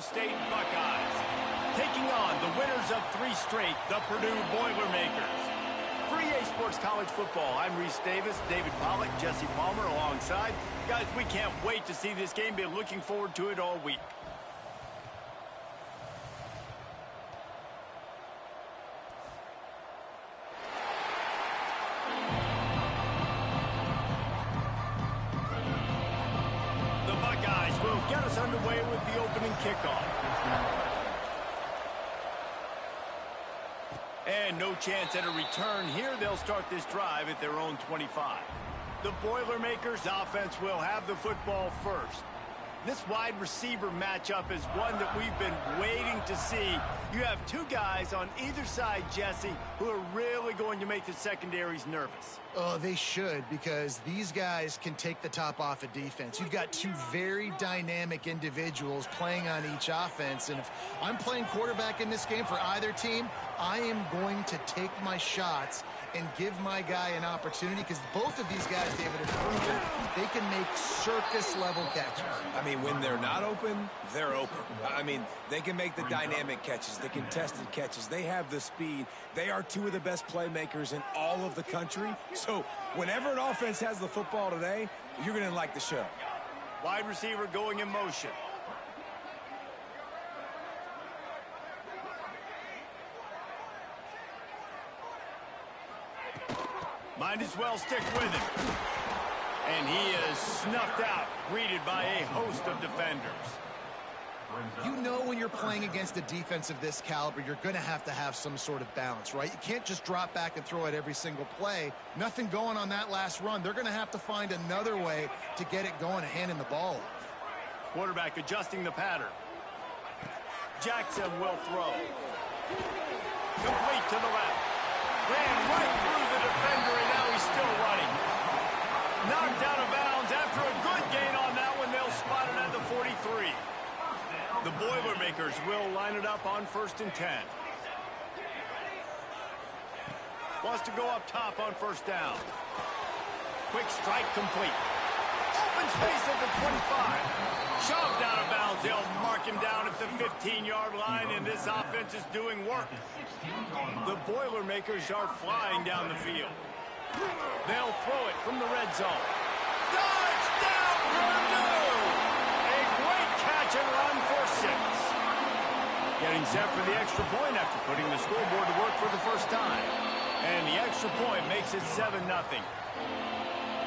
State Buckeyes, taking on the winners of 3 straight, the Purdue Boilermakers. For EA Sports College Football, I'm Reese Davis, David Pollack, Jesse Palmer alongside. Guys, we can't wait to see this game. Been looking forward to it all week. The Buckeyes will get us underway with the opening kickoff. And no chance at a return here. They'll start this drive at their own 25. The Boilermakers offense will have the football first. This wide receiver matchup is one that we've been waiting to see. You have 2 guys on either side, Jesse, who are really going to make the secondaries nervous. Oh, they should, because these guys can take the top off of defense. You've got 2 very dynamic individuals playing on each offense, and if I'm playing quarterback in this game for either team, I am going to take my shots and give my guy an opportunity, because both of these guys, David, have proven they can make circus-level catches. I mean, when they're not open, they're open. I mean, they can make the dynamic catches, the contested catches. They have the speed. They are 2 of the best playmakers in all of the country. So whenever an offense has the football today, you're going to like the show. Wide receiver going in motion. Might as well stick with him. And he is snuffed out, greeted by a host of defenders. You know when you're playing against a defense of this caliber, you're going to have some sort of balance, right? You can't just drop back and throw it every single play. Nothing going on that last run. They're going to have to find another way to get it going and handing the ball off. Quarterback adjusting the pattern. Jackson will throw. Complete to the left. Ran right through the defender, and now he's still running. Knocked out of bounds after a good gain on that one. They'll spot it at the 43. The Boilermakers will line it up on 1st and 10. Wants to go up top on 1st down. Quick strike complete. Open space at the 25. Shoved out of bounds. They'll mark him down at the 15-yard line, and this offense is doing work. The Boilermakers are flying down the field. They'll throw it from the red zone. Touchdown, Purdue! A great catch and run for 6. Getting set for the extra point after putting the scoreboard to work for the first time. And the extra point makes it 7-0.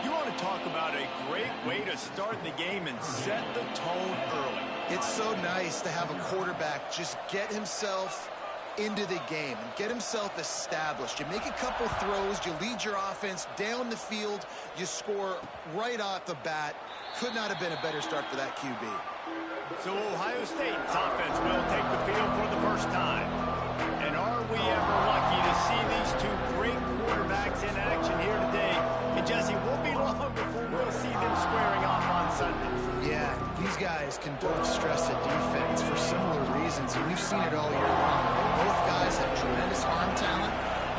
You want to talk about a great way to start the game and set the tone early. It's so nice to have a quarterback just get himself into the game and get himself established. You make a couple throws, you lead your offense down the field, you score right off the bat. Could not have been a better start for that QB. So Ohio State's offense will take the field for the first time. And are we ever lucky to see these 2 great quarterbacks in action here today? And Jesse, won't be long before we'll see them squaring off on Sundays. Yeah, these guys can both stress a defense for similar reasons, and we've seen it all year long. Both guys have tremendous arm talent.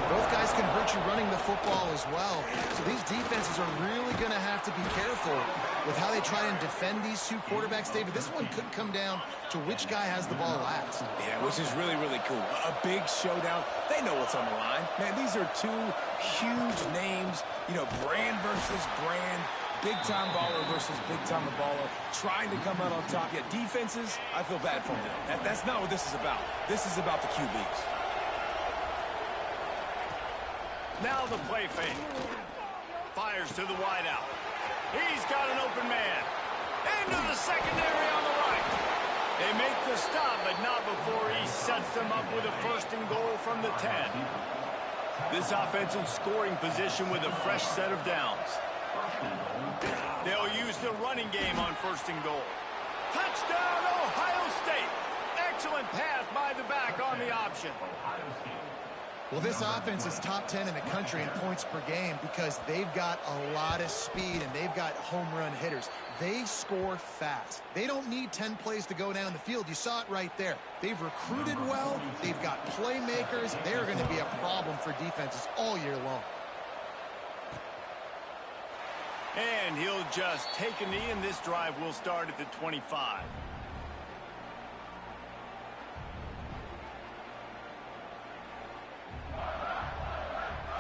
Both guys can hurt you running the football as well. So these defenses are really going to have to be careful with how they try and defend these 2 quarterbacks. David, this one could come down to which guy has the ball last. Yeah, which is really, really cool. A big showdown. They know what's on the line. Man, these are 2 huge names. You know, brand versus brand. Big-time baller versus big-time baller. Trying to come out on top. Yeah, defenses, I feel bad for them. That's not what this is about. This is about the QBs. Now the play fake. Fires to the wideout. He's got an open man. Into the secondary on the right. They make the stop, but not before he sets them up with a 1st and goal from the 10. This offensive scoring position with a fresh set of downs. They'll use the running game on 1st and goal. Touchdown, Ohio State. Excellent pass by the back on the option. Well, this offense is top 10 in the country in points per game because they've got a lot of speed and they've got home run hitters. They score fast. They don't need 10 plays to go down the field. You saw it right there. They've recruited well. They've got playmakers. They're going to be a problem for defenses all year long. And he'll just take a knee, and this drive will start at the 25.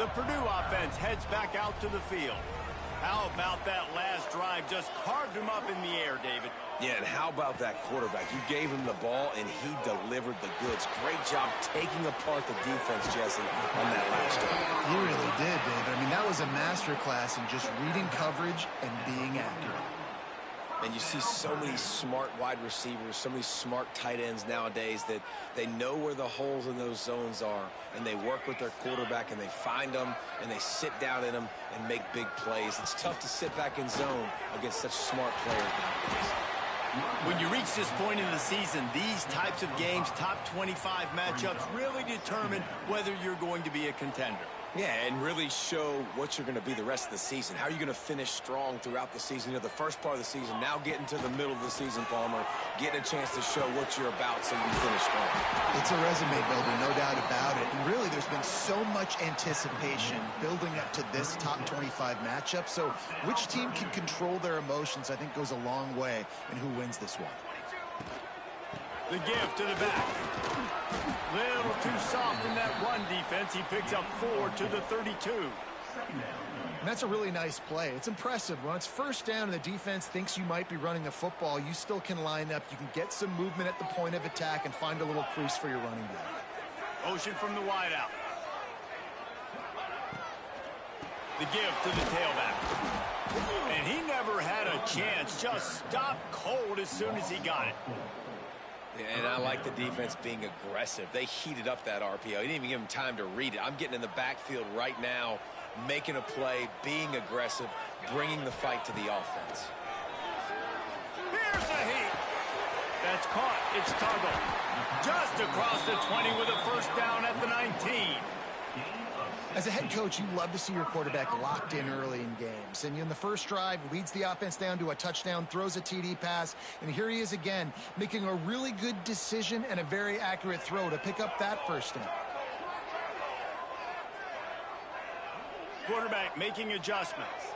The Purdue offense heads back out to the field. How about that last drive? Just carved him up in the air, David. Yeah, and how about that quarterback? You gave him the ball, and he delivered the goods. Great job taking apart the defense, Jesse, on that last drive. He really did, David. I mean, that was a masterclass in just reading coverage and being accurate. And you see so many smart wide receivers, so many smart tight ends nowadays that they know where the holes in those zones are, and they work with their quarterback, and they find them, and they sit down in them and make big plays. It's tough to sit back in zone against such smart players nowadays. When you reach this point in the season, these types of games, top 25 matchups, really determine whether you're going to be a contender. Yeah, and really show what you're going to be the rest of the season. How are you going to finish strong throughout the season? You know, the first part of the season, now getting to the middle of the season, Palmer, getting a chance to show what you're about so you can finish strong. It's a resume builder, no doubt about it. And really, there's been so much anticipation building up to this top 25 matchup. So which team can control their emotions, I think, goes a long way in who wins this one. The give to the back. Little too soft in that run defense. He picks up 4 to the 32. And that's a really nice play. It's impressive. When it's first down and the defense thinks you might be running the football, you still can line up. You can get some movement at the point of attack and find a little crease for your running back. Motion from the wideout. The give to the tailback. And he never had a chance. Just stopped cold as soon as he got it. And I like the defense being aggressive. They heated up that RPO. He didn't even give him time to read it. I'm getting in the backfield right now, making a play, being aggressive, bringing the fight to the offense. Here's a heat. That's caught. It's Tuggle. Just across the 20 with a first down at the 19. As a head coach, you love to see your quarterback locked in early in games. And in the first drive, leads the offense down to a touchdown, throws a TD pass, and here he is again, making a really good decision and a very accurate throw to pick up that first down. Quarterback making adjustments.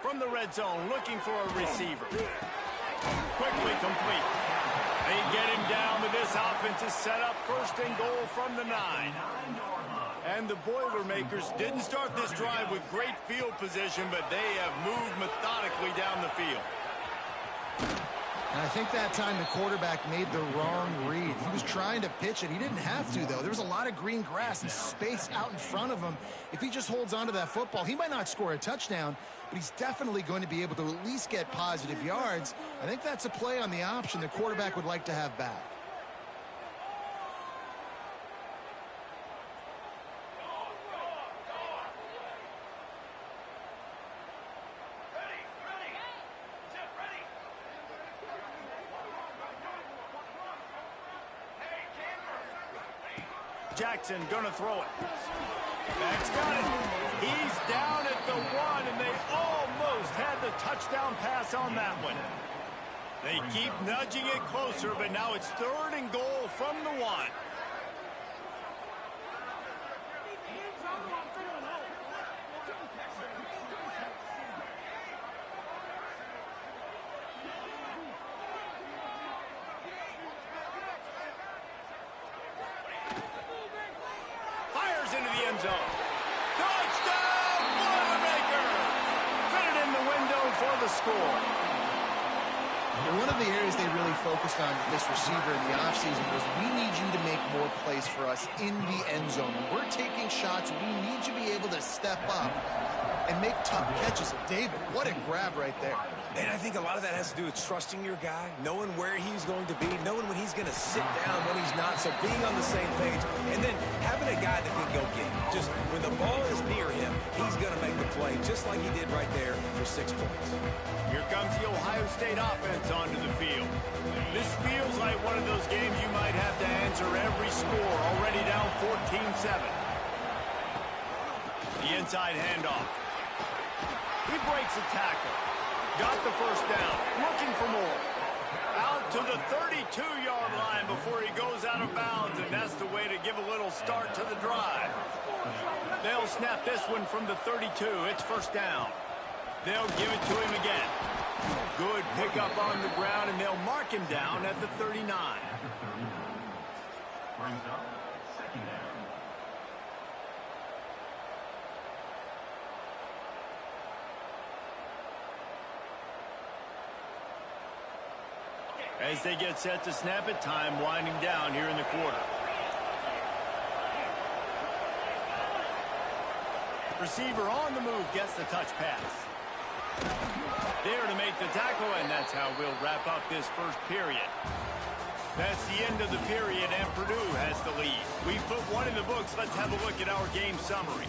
From the red zone, looking for a receiver. Quickly complete. They get him down with this offense is set up first and goal from the 9. And the Boilermakers didn't start this drive with great field position, but they have moved methodically down the field. And I think that time the quarterback made the wrong read. He was trying to pitch it. He didn't have to, though. There was a lot of green grass and space out in front of him. If he just holds on to that football, he might not score a touchdown, but he's definitely going to be able to at least get positive yards. I think that's a play on the option the quarterback would like to have back. Jackson gonna throw it. Back's got it. He's down at the 1, and they almost had the touchdown pass on that one. They keep nudging it closer, but now it's 3rd and goal from the 1. Into the end zone. Touchdown, Boilermaker! Fitted in the window for the score. One of the areas they really focused on with this receiver in the offseason was we need you to make more plays for us in the end zone. When we're taking shots, we need you to be able to step up and make tough catches. David, what a grab right there. And I think a lot of that has to do with trusting your guy, knowing where he's going to be, knowing when he's going to sit down, when he's not, so being on the same page, and then having a guy that can go get him. Just when the ball is near him, he's going to make the play, just like he did right there for 6 points. Here comes the Ohio State offense onto the field. This feels like one of those games you might have to answer every score, already down 14-7. The inside handoff. He breaks a tackle. Got the first down. Looking for more. Out to the 32-yard line before he goes out of bounds, and that's the way to give a little start to the drive. They'll snap this one from the 32. It's first down. They'll give it to him again. Good pickup on the ground, and they'll mark him down at the 39. Brings up second down. As they get set to snap it, time winding down here in the quarter. Receiver on the move gets the touch pass. There to make the tackle, and that's how we'll wrap up this first period. That's the end of the period, and Purdue has the lead. We've put one in the books. Let's have a look at our game summary.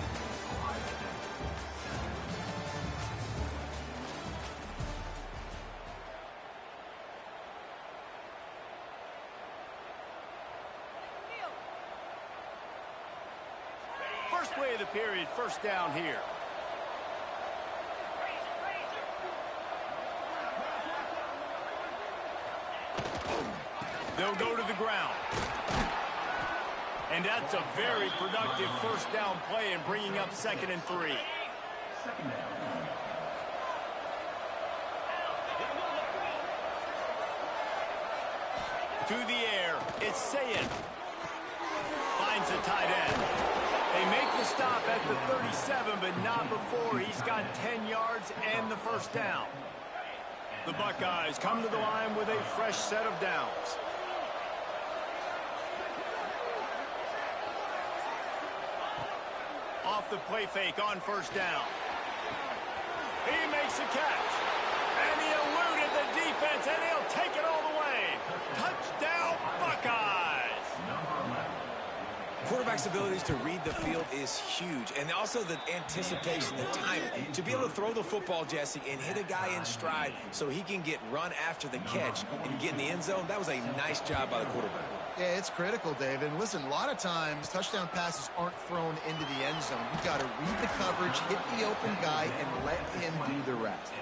First play of the period, first down here. They'll go to the ground. And that's a very productive first down play and bringing up 2nd and 3. Second down. To the air, it's Sayed. Finds the tight end. They make the stop at the 37, but not before he's got 10 yards and the first down. The Buckeyes come to the line with a fresh set of downs. Off the play fake on first down. He makes a catch. And he eluded the defense, and he'll take it all the way. Touchdown, Buckeyes! Quarterback's abilities to read the field is huge, and also the anticipation, the timing. To be able to throw the football, Jesse, and hit a guy in stride so he can get run after the catch and get in the end zone, that was a nice job by the quarterback. Yeah, it's critical, David. And listen, a lot of times touchdown passes aren't thrown into the end zone. You've got to read the coverage, hit the open guy, and let him do the rest.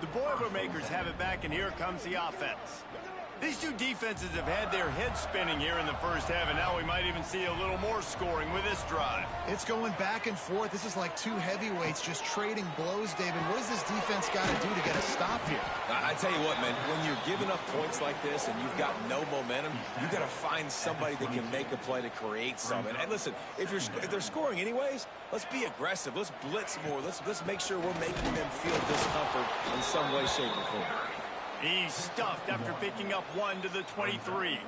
The Boilermakers have it back, and here comes the offense. These two defenses have had their heads spinning here in the first half, and now we might even see a little more scoring with this drive. It's going back and forth. This is like two heavyweights just trading blows, David. What does this defense got to do to get a stop here? I tell you what, man, when you're giving up points like this and you've got no momentum, you've got to find somebody that can make a play to create something. And listen, if they're scoring anyways, let's be aggressive. Let's blitz more. Let's make sure we're making them feel discomfort in some way, shape, or form. He's stuffed after picking up 1 to the 23.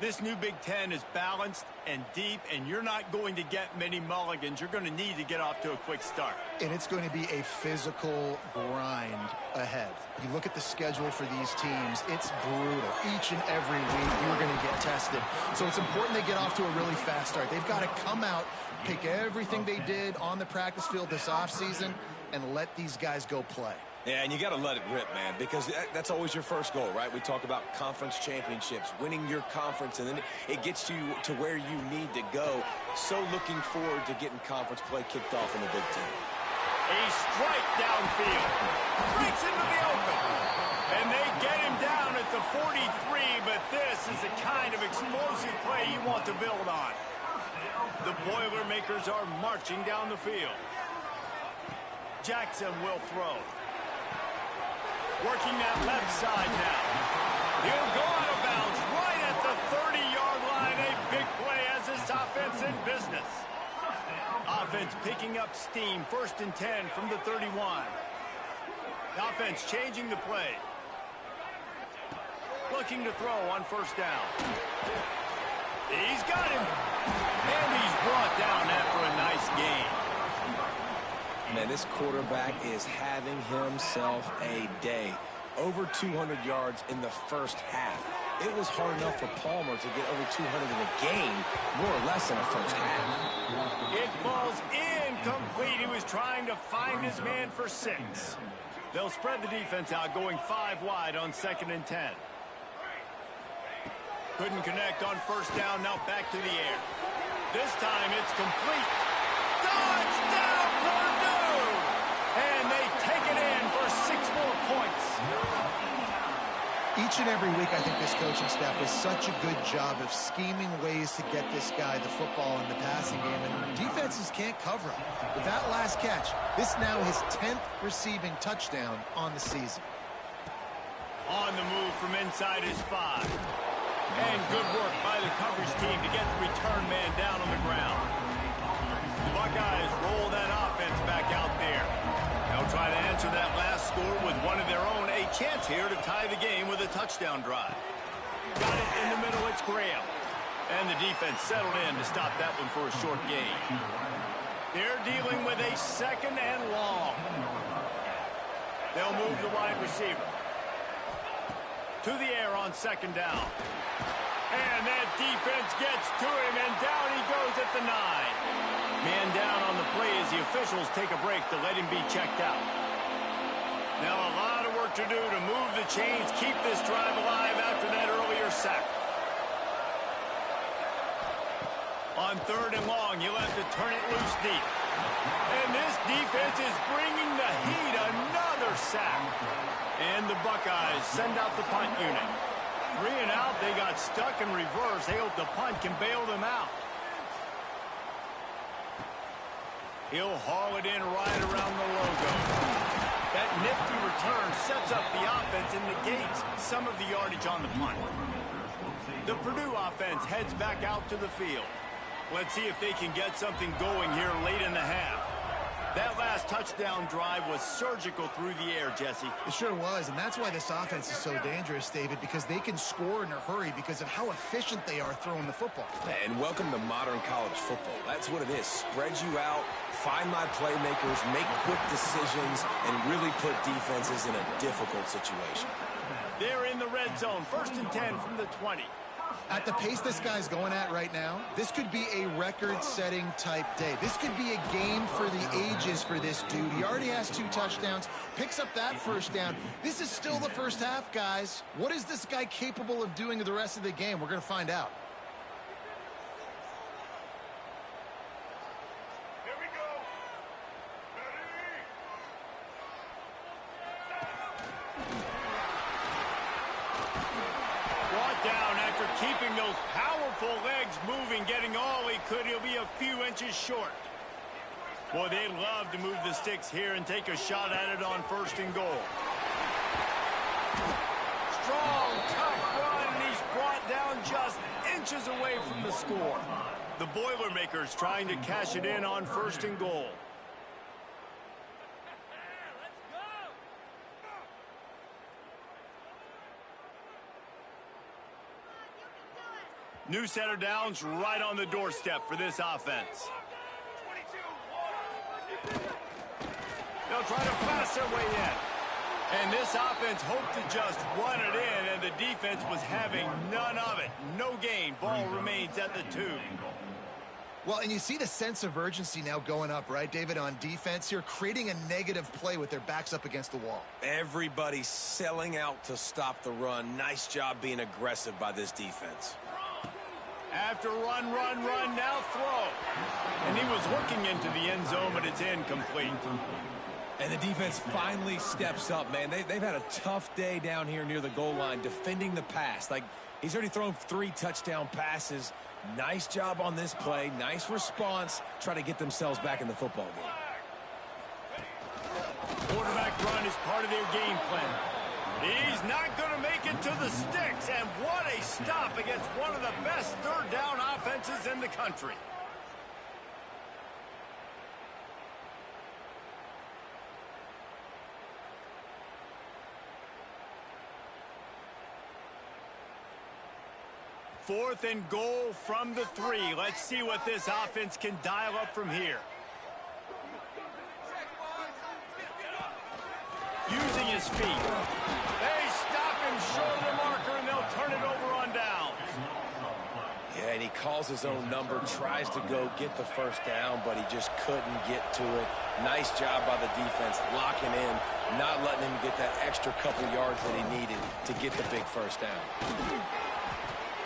This new Big Ten is balanced and deep, and you're not going to get many mulligans. You're going to need to get off to a quick start. And it's going to be a physical grind ahead. You look at the schedule for these teams, it's brutal. Each and every week, you're going to get tested. So it's important they get off to a really fast start. They've got to come out, pick everything they did on the practice field this offseason, and let these guys go play. Yeah, and you got to let it rip, man, because that's always your first goal, right? We talk about conference championships, winning your conference, and then it gets you to where you need to go. So looking forward to getting conference play kicked off in the Big Ten. A strike downfield. Breaks into the open. And they get him down at the 43, but this is the kind of explosive play you want to build on. The Boilermakers are marching down the field. Jackson will throw. Working that left side now. He'll go out of bounds right at the 30-yard line. A big play as this offense in business. Offense picking up steam. 1st and 10 from the 31. Offense changing the play. Looking to throw on 1st down. He's got him. And he's brought down after a nice gain. Man, this quarterback is having himself a day. Over 200 yards in the first half. It was hard enough for Palmer to get over 200 in a game, more or less in the first half. It falls incomplete. He was trying to find his man for 6. They'll spread the defense out, going 5 wide on 2nd and 10. Couldn't connect on 1st down, now back to the air. This time it's complete. Touchdown, Purdue! And they take it in for 6 more points. Each and every week, I think this coaching staff does such a good job of scheming ways to get this guy the football in the passing game, and defenses can't cover him. With that last catch, this now his 10th receiving touchdown on the season. On the move from inside his 5. And good work by the coverage team to get the return man down on the ground. The Buckeyes roll that offense back out there. They'll try to answer that last score with one of their own. A chance here to tie the game with a touchdown drive. Got it in the middle. It's Graham. And the defense settled in to stop that one for a short gain. They're dealing with a 2nd and long. They'll move the wide receiver to the air on 2nd down. And that defense gets to him, and down he goes at the 9. Man down on the play as the officials take a break to let him be checked out. Now a lot of work to do to move the chains, keep this drive alive after that earlier sack. On 3rd and long, you'll have to turn it loose deep. And this defense is bringing the heat. Another sack. And the Buckeyes send out the punt unit. 3 and out, they got stuck in reverse. They hope the punt can bail them out. He'll haul it in right around the logo. That nifty return sets up the offense and negates some of the yardage on the punt. The Purdue offense heads back out to the field. Let's see if they can get something going here late in the half. That last touchdown drive was surgical through the air, Jesse. It sure was, and that's why this offense is so dangerous, David, because they can score in a hurry because of how efficient they are throwing the football. And welcome to modern college football. That's what it is. Spread you out, find my playmakers, make quick decisions, and really put defenses in a difficult situation. They're in the red zone, 1st and 10 from the 20. At the pace this guy's going at right now, this could be a record-setting type day. This could be a game for the ages for this dude. He already has 2 touchdowns, picks up that 1st down. This is still the first half, guys. What is this guy capable of doing the rest of the game? We're going to find out. Keeping those powerful legs moving, getting all he could. He'll be a few inches short. Boy, they love to move the sticks here and take a shot at it on 1st and goal. Strong, tough run, and he's brought down just inches away from the score. The Boilermakers trying to cash it in on 1st and goal. New set of downs right on the doorstep for this offense. They'll try to pass their way in. And this offense hoped to just run it in, and the defense was having none of it. No gain. Ball remains at the 2. Well, and you see the sense of urgency now going up, right, David, on defense here, creating a negative play with their backs up against the wall. Everybody's selling out to stop the run. Nice job being aggressive by this defense. After run, now throw. And he was looking into the end zone, but it's incomplete. And the defense finally steps up, man. They've had a tough day down here near the goal line defending the pass. Like, he's already thrown 3 touchdown passes. Nice job on this play. Nice response. Try to get themselves back in the football game. Quarterback run is part of their game plan. He's not going to make it to the sticks, and what a stop against one of the best 3rd down offenses in the country. Fourth and goal from the 3. Let's see what this offense can dial up from here. Using his feet. They stop him short of the marker, and they'll turn it over on downs. Yeah, and he calls his own number, tries to go get the 1st down, but he just couldn't get to it. Nice job by the defense, locking in, not letting him get that extra couple yards that he needed to get the big 1st down.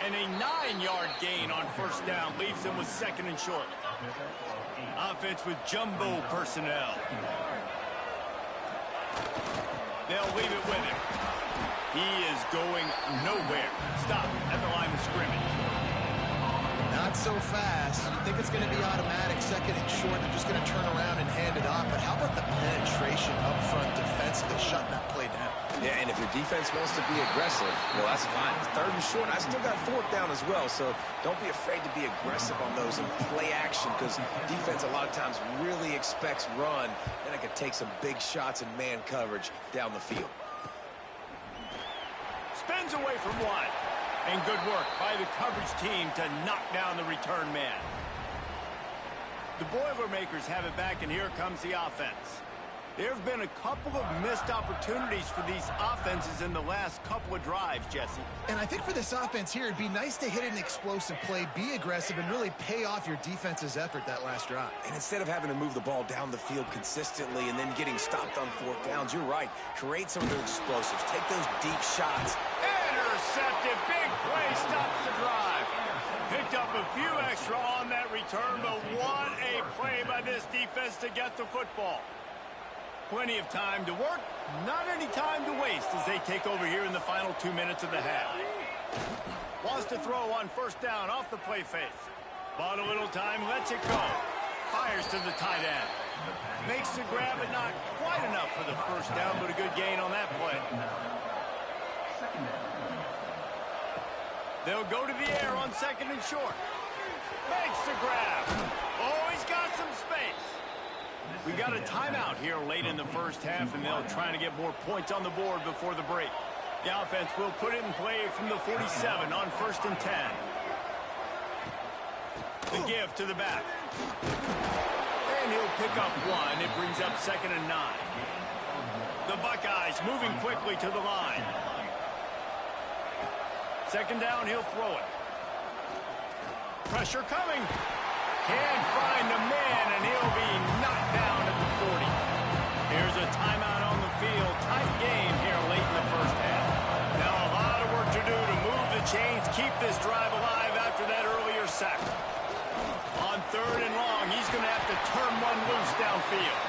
And a 9-yard gain on 1st down leaves him with 2nd and short. Offense with jumbo personnel. They'll leave it with him. He is going nowhere. Stop at the line of scrimmage. Not so fast. You think it's going to be automatic, second and short. They're just going to turn around and hand it off. But how about the penetration up front defensively, shutting that play down? Yeah, and if your defense wants to be aggressive, well, that's fine. It's third and short. I still got fourth down as well, so don't be afraid to be aggressive on those and play action, because defense a lot of times really expects run, and it could take some big shots in man coverage down the field. Spins away from one. And good work by the coverage team to knock down the return man. The Boilermakers have it back, and here comes the offense. There have been a couple of missed opportunities for these offenses in the last couple of drives, Jesse. And I think for this offense here, it'd be nice to hit an explosive play, be aggressive, and really pay off your defense's effort that last drive. And instead of having to move the ball down the field consistently and then getting stopped on fourth downs, you're right. Create some of those explosives. Take those deep shots. Intercepted. Big play stops the drive. Picked up a few extra on that return, but what a play by this defense to get the football. Plenty of time to work, not any time to waste as they take over here in the final 2 minutes of the half. Wants to throw on first down off the play fake. Bought a little time, lets it go. Fires to the tight end. Makes the grab, but not quite enough for the first down, but a good gain on that play. They'll go to the air on second and short. Makes the grab. Oh, he's got some space. We got a timeout here late in the first half, and they'll try to get more points on the board before the break. The offense will put it in play from the 47 on 1st and 10. The give to the back. And he'll pick up one. It brings up 2nd and 9. The Buckeyes moving quickly to the line. 2nd down, he'll throw it. Pressure coming. Can't find the man, and he'll be knocked down at the 40. Here's a timeout on the field. Tight game here late in the first half. Now a lot of work to do to move the chains, keep this drive alive after that earlier sack. On 3rd and long, he's going to have to turn one loose downfield.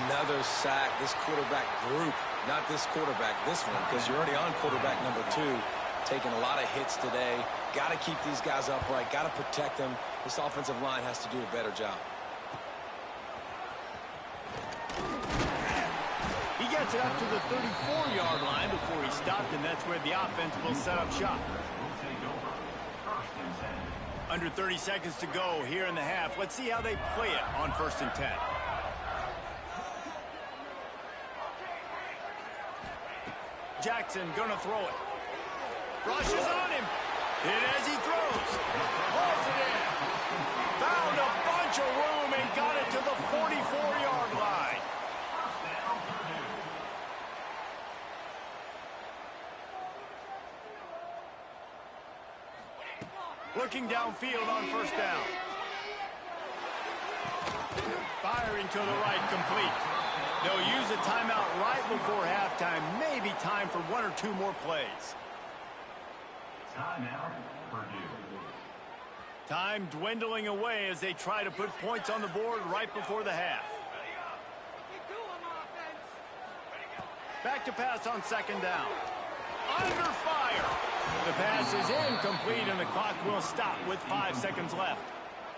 Another sack. This quarterback group, not this quarterback, this one, because you're already on quarterback number 2. Taking a lot of hits today. Got to keep these guys upright. Got to protect them. This offensive line has to do a better job. He gets it up to the 34-yard line before he stopped, and that's where the offense will set up shop. Under 30 seconds to go here in the half. Let's see how they play it on 1st and 10. Jackson gonna throw it. Rushes on him. Hit as he throws. Pulls it in. Found a bunch of room and got it to the 44-yard line. Looking downfield on 1st down. Firing to the right, complete. They'll use a timeout right before halftime. Maybe time for 1 or 2 more plays. Timeout, Purdue. Time dwindling away as they try to put points on the board right before the half. Back to pass on 2nd down. Under fire. The pass is incomplete, and the clock will stop with 5 seconds left.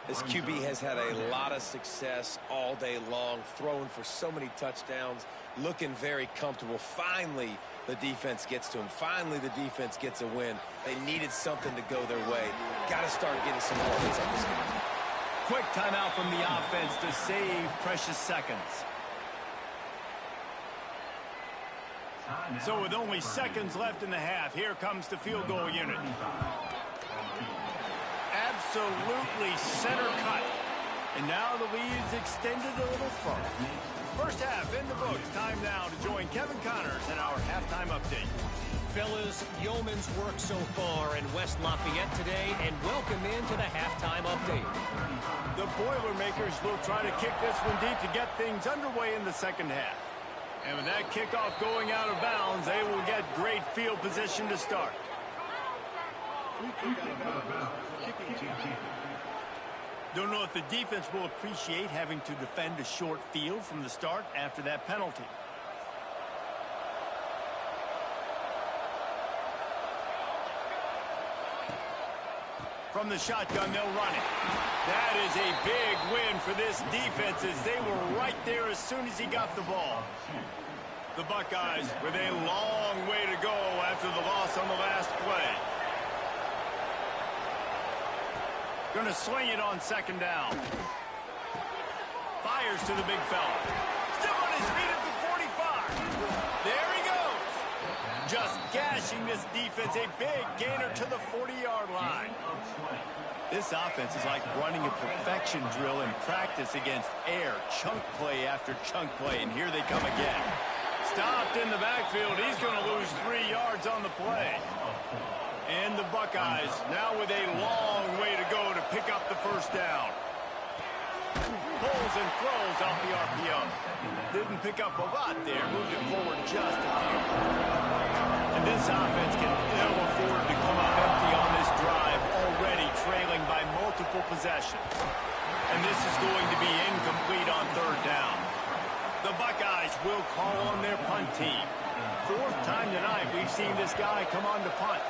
This QB has had a lot of success all day long, throwing for so many touchdowns, looking very comfortable. Finally, the defense gets to him. Finally, the defense gets a win. They needed something to go their way. Got to start getting some more hits on this game. Quick timeout from the offense to save precious seconds. So with only seconds left in the half, here comes the field goal unit. Absolutely center cut. And now the lead is extended a little further. First half in the books. Time now to join Kevin Connors in our halftime update. Fellas, yeoman's work so far in West Lafayette today, and welcome into the halftime update. The Boilermakers will try to kick this one deep to get things underway in the second half. And with that kickoff going out of bounds, they will get great field position to start. Don't know if the defense will appreciate having to defend a short field from the start after that penalty. From the shotgun, they'll run it. That is a big win for this defense as they were right there as soon as he got the ball. The Buckeyes with a long way to go after the loss on the last play. Going to swing it on second down. Fires to the big fella. Still on his feet at the 45. There he goes. Just gashing this defense. A big gainer to the 40-yard line. This offense is like running a perfection drill in practice against air. Chunk play after chunk play, and here they come again. Stopped in the backfield. He's going to lose 3 yards on the play. And the Buckeyes now with a long way to go to pick up the first down. Pulls and throws out the RPO. Didn't pick up a lot there. Moved it forward just a few. And this offense can ill afford to come up empty on this drive, already trailing by multiple possessions. And this is going to be incomplete on third down. The Buckeyes will call on their punt team. 4th time tonight we've seen this guy come on to punt.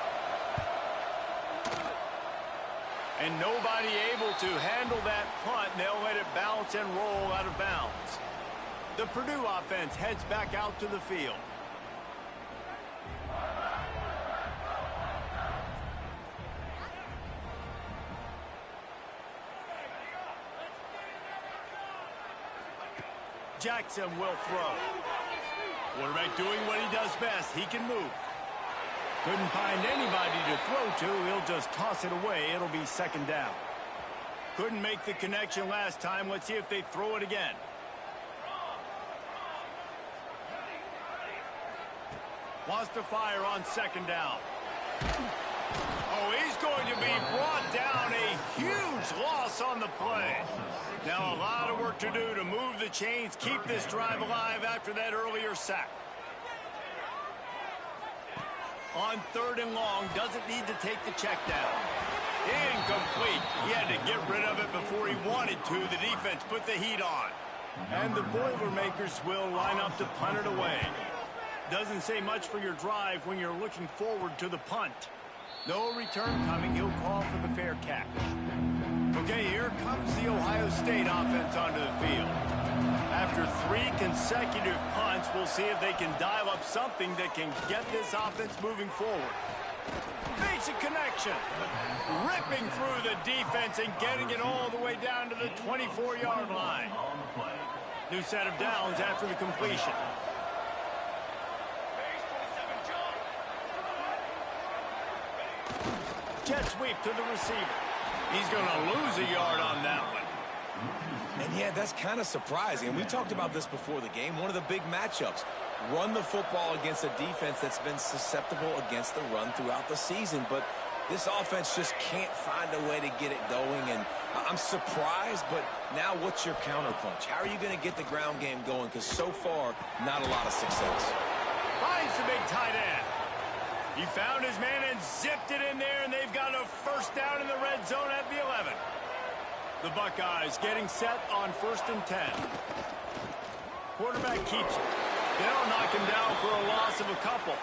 And nobody able to handle that punt. They'll let it bounce and roll out of bounds. The Purdue offense heads back out to the field. Jackson will throw. Quarterback doing what he does best. He can move. Couldn't find anybody to throw to. He'll just toss it away. It'll be second down. Couldn't make the connection last time. Let's see if they throw it again. Wants to fire on second down. Oh, he's going to be brought down. A huge loss on the play. Now a lot of work to do to move the chains, keep this drive alive after that earlier sack. On 3rd and long, doesn't need to take the check down. Incomplete. He had to get rid of it before he wanted to. The defense put the heat on. And the Boilermakers will line up to punt it away. Doesn't say much for your drive when you're looking forward to the punt. No return coming. He'll call for the fair catch. Okay, here comes the Ohio State offense onto the field. After 3 consecutive punts, we'll see if they can dial up something that can get this offense moving forward. Basic connection. Ripping through the defense and getting it all the way down to the 24-yard line. New set of downs after the completion. Jet sweep to the receiver. He's going to lose a yard on that one. And yeah, that's kind of surprising. We talked about this before the game. One of the big matchups. Run the football against a defense that's been susceptible against the run throughout the season. But this offense just can't find a way to get it going. And I'm surprised, but now what's your counterpunch? How are you going to get the ground game going? Because so far, not a lot of success. Finds the big tight end. He found his man and zipped it in there, and they've got a first down in the red zone at the 11. The Buckeyes getting set on 1st and 10. Quarterback keeps it. They'll knock him down for a loss of a couple.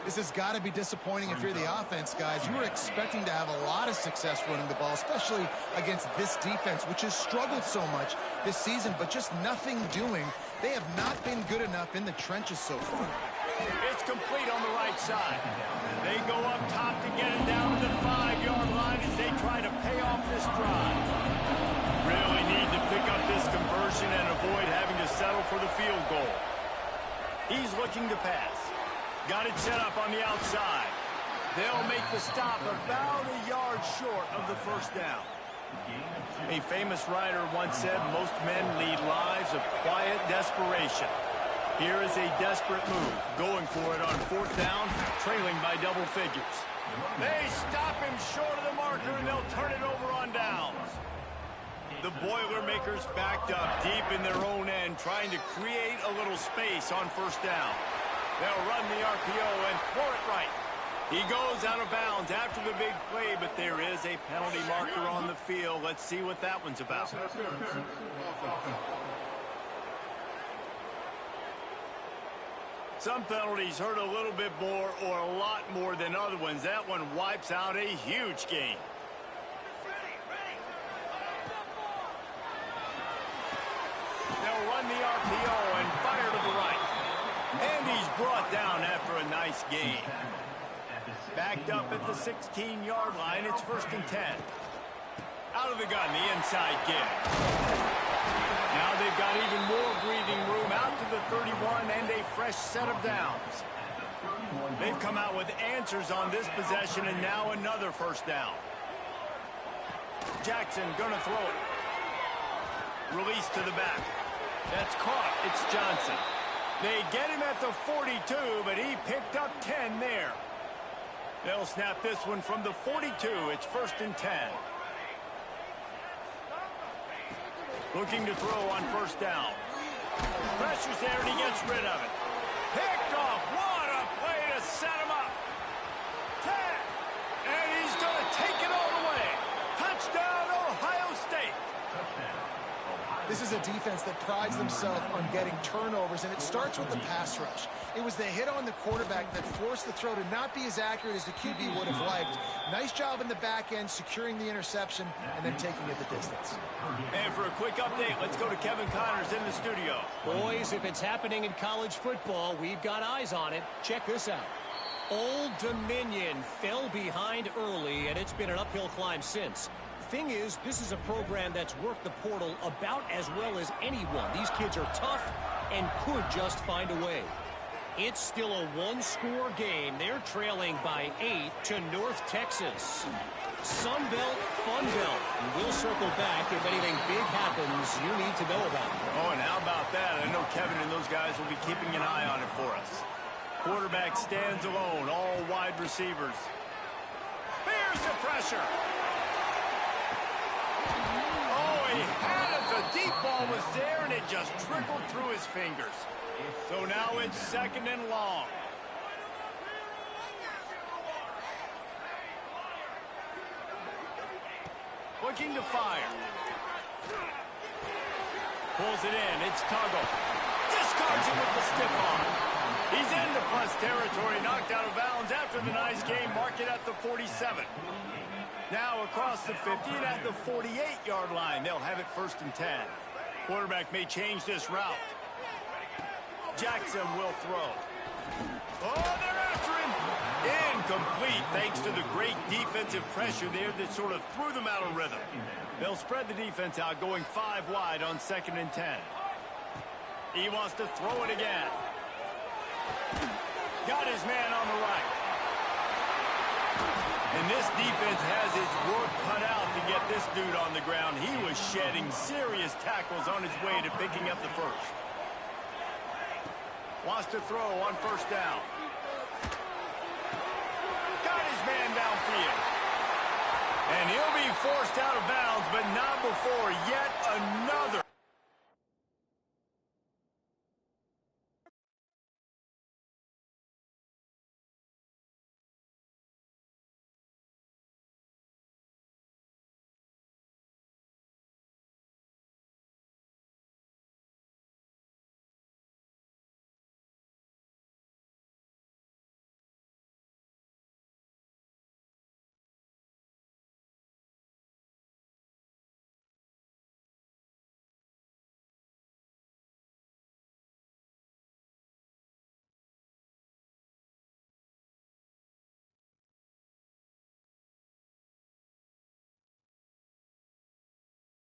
This has got to be disappointing if you're the offense, guys. You were expecting to have a lot of success running the ball, especially against this defense, which has struggled so much this season, but just nothing doing. They have not been good enough in the trenches so far. It's complete on the right side. They go up top to get it down to the 5-yard line as they try to pay off this drive. Really need to pick up this conversion and avoid having to settle for the field goal. He's looking to pass. Got it set up on the outside. They'll make the stop about a yard short of the first down. A famous writer once said, most men lead lives of quiet desperation. Here is a desperate move, going for it on 4th down, trailing by double figures. They stop him short of the marker, and they'll turn it over on downs. The Boilermakers backed up deep in their own end, trying to create a little space on 1st down. They'll run the RPO and throw it right. He goes out of bounds after the big play, but there is a penalty marker on the field. Let's see what that one's about. Some penalties hurt a little bit more or a lot more than other ones. That one wipes out a huge game. Nice gain. Backed up at the 16-yard line. It's 1st and 10. Out of the gun, the inside give. Now they've got even more breathing room out to the 31 and a fresh set of downs. They've come out with answers on this possession, and now another 1st down. Jackson gonna throw it. Release to the back. That's caught. It's Johnson. They get him at the 42, but he picked up 10 there. They'll snap this one from the 42. It's 1st and 10. Looking to throw on 1st down. Pressure's there, and he gets rid of it. Picked off. What a play to set him up. 10. And he's going to take it all the way. Touchdown, Ohio State. This is a defense that prides themselves on getting turnovers, and it starts with the pass rush. It was the hit on the quarterback that forced the throw to not be as accurate as the QB would have liked. Nice job in the back end, securing the interception, and then taking it the distance. And for a quick update, let's go to Kevin Connors in the studio. Boys, if it's happening in college football, we've got eyes on it. Check this out. Old Dominion fell behind early, and it's been an uphill climb since. Thing is, this is a program that's worked the portal about as well as anyone. These kids are tough and could just find a way. It's still a one-score game. They're trailing by 8 to North Texas. Sun Belt, Fun Belt. We'll circle back if anything big happens you need to know about. Oh, and how about that? I know Kevin and those guys will be keeping an eye on it for us. Quarterback stands alone, all wide receivers. Here's the pressure. He had it. The deep ball was there, and it just trickled through his fingers. So now it's 2nd and long. Looking to fire. Pulls it in. It's Tuggle. Discards it with the stiff arm. He's into plus territory, knocked out of bounds after the nice game. Mark it at the 47. Now across the 50 and at the 48-yard line. They'll have it 1st and 10. Quarterback may change this route. Jackson will throw. Oh, they're after him. Incomplete thanks to the great defensive pressure there that sort of threw them out of rhythm. They'll spread the defense out, going 5 wide on 2nd and 10. He wants to throw it again. Got his man on the right. And this defense has its work cut out to get this dude on the ground. He was shedding serious tackles on his way to picking up the 1st. Wants to throw on 1st down. Got his man downfield. And he'll be forced out of bounds, but not before yet another